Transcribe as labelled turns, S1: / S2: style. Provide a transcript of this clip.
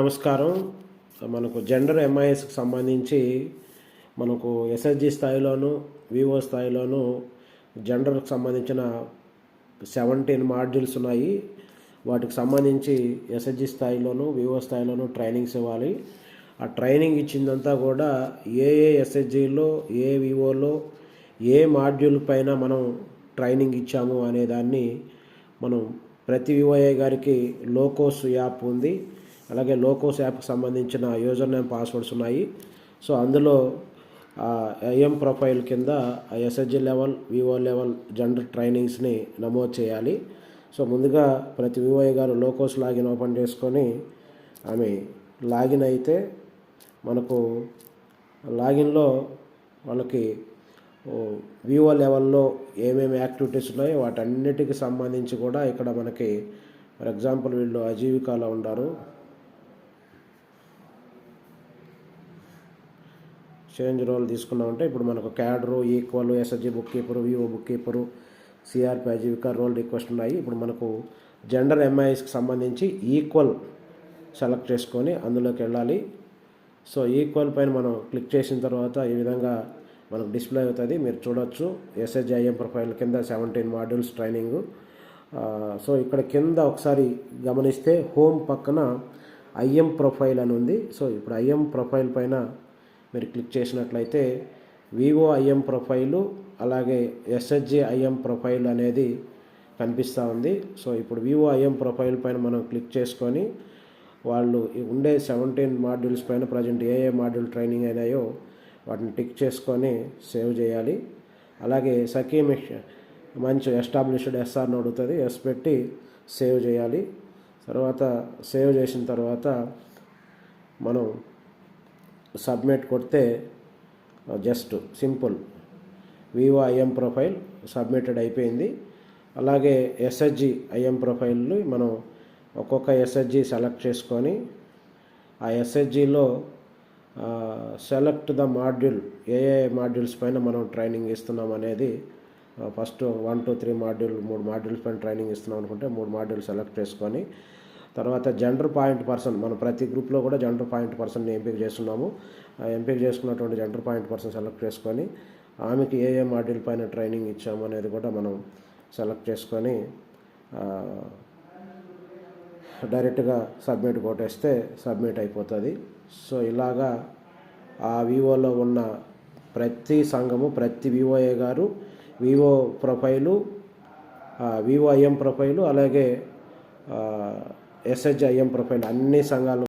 S1: నమస్కారం. మనకు జెండర్ ఎంఐఎస్కి సంబంధించి మనకు ఎస్ఎస్జి స్థాయిలోను వివో స్థాయిలోను జెండర్కి సంబంధించిన 17 మాడ్యూల్స్ ఉన్నాయి. వాటికి సంబంధించి ఎస్ఎస్జి స్థాయిలోను వివో స్థాయిలోను ట్రైనింగ్స్ ఇవ్వాలి. ఆ ట్రైనింగ్ ఇచ్చిందంతా కూడా ఏ ఎస్ఎస్జిలో ఏ వివోలో ఏ మాడ్యూల్ పైన మనం ట్రైనింగ్ ఇచ్చాము అనే దాన్ని మనం ప్రతి వివోఏ గారికి లోకోస్ యాప్ ఉంది. అలాగే లోకోస్ యాప్కి సంబంధించిన యూజర్ నేమ్ పాస్వర్డ్స్ ఉన్నాయి. సో అందులో ఐఎం ప్రొఫైల్ కింద SSG level VO level gender ట్రైనింగ్స్ని నమోదు చేయాలి. సో ముందుగా ప్రతి వివోఏ గారు లోకోస్ లాగిన్ ఓపెన్ చేసుకొని ఆమె లాగిన్ అయితే మనకు లాగిన్లో వాళ్ళకి వివో లెవెల్లో ఏమేమి యాక్టివిటీస్ ఉన్నాయో వాటన్నిటికి సంబంధించి కూడా ఇక్కడ మనకి ఫర్ ఎగ్జాంపుల్ వీళ్ళు అజీవికాలో ఉన్నారు. చేంజ్ రోల్ తీసుకున్నామంటే ఇప్పుడు మనకు cadre equal SSG book keeper VO book keeper CRP Ajeevika role request ఉన్నాయి. ఇప్పుడు మనకు జెండర్ ఎంఐఎస్కి సంబంధించి ఈక్వల్ సెలెక్ట్ చేసుకొని అందులోకి వెళ్ళాలి. సో ఈక్వల్ పైన మనం క్లిక్ చేసిన తర్వాత ఈ విధంగా మనకు డిస్ప్లే అవుతుంది. మీరు చూడొచ్చు ఎస్ఎస్జి ఐఎం ప్రొఫైల్ కింద 17 మాడ్యూల్స్ ట్రైనింగు. సో ఇక్కడ కింద ఒకసారి గమనిస్తే హోమ్ పక్కన ఐఎం ప్రొఫైల్ అని ఉంది. సో ఇప్పుడు ఐఎం ప్రొఫైల్ పైన మీరు క్లిక్ చేసినట్లయితే వివో ఐఎం ప్రొఫైలు అలాగే ఎస్ఎస్జి ఐఎం ప్రొఫైల్ అనేది కనిపిస్తూ ఉంది. సో ఇప్పుడు వివో ఐఎం ప్రొఫైల్ పైన మనం క్లిక్ చేసుకొని వాళ్ళు ఉండే 17 మాడ్యూల్స్ పైన ప్రజెంట్ ఏ మాడ్యూల్ ట్రైనింగ్ అయినాయో వాటిని టిక్ చేసుకొని సేవ్ చేయాలి. అలాగే సకీమ్ మంచి ఎస్టాబ్లిష్డ్ ఎస్ఆర్ని అడుగుతుంది, ఎస్ పెట్టి సేవ్ చేయాలి. తర్వాత సేవ్ చేసిన తర్వాత మనం సబ్మిట్ కొడితే just simple VO IM profile submitted అయిపోయింది. అలాగే ఎస్ఎస్జి ఐఎం ప్రొఫైల్ని మనం ఒక్కొక్క ఎస్ఎస్జి సెలెక్ట్ చేసుకొని ఆ ఎస్ఎస్జిలో సెలెక్ట్ ద మాడ్యూల్ ఏ మాడ్యూల్స్ పైన మనం ట్రైనింగ్ ఇస్తున్నాం అనేది ఫస్ట్ 1 2 3 మాడ్యూల్ 3 మాడ్యూల్స్ పైన ట్రైనింగ్ ఇస్తున్నాం అనుకుంటే 3 మాడ్యూల్ సెలెక్ట్ చేసుకొని తర్వాత జెండర్ పాయింట్ పర్సన్ మనం ప్రతి గ్రూప్లో కూడా జెండర్ పాయింట్ పర్సన్ని ఎంపిక చేస్తున్నాము. ఎంపిక చేసుకున్నటువంటి జెండర్ పాయింట్ పర్సన్ సెలెక్ట్ చేసుకొని ఆమెకి ఏ మాడ్యూల్ పైన ట్రైనింగ్ ఇచ్చాము అనేది కూడా మనం సెలెక్ట్ చేసుకొని డైరెక్ట్గా సబ్మిట్ కొట్టేస్తే సబ్మిట్ అయిపోతుంది. సో ఇలాగా ఆ వివోలో ఉన్న ప్రతి సంఘము ప్రతి వివోఏ గారు VO profile VO IM profile అలాగే ఎస్ఎస్జి ఐఎం ప్రొఫైల్ అన్ని సంఘాలు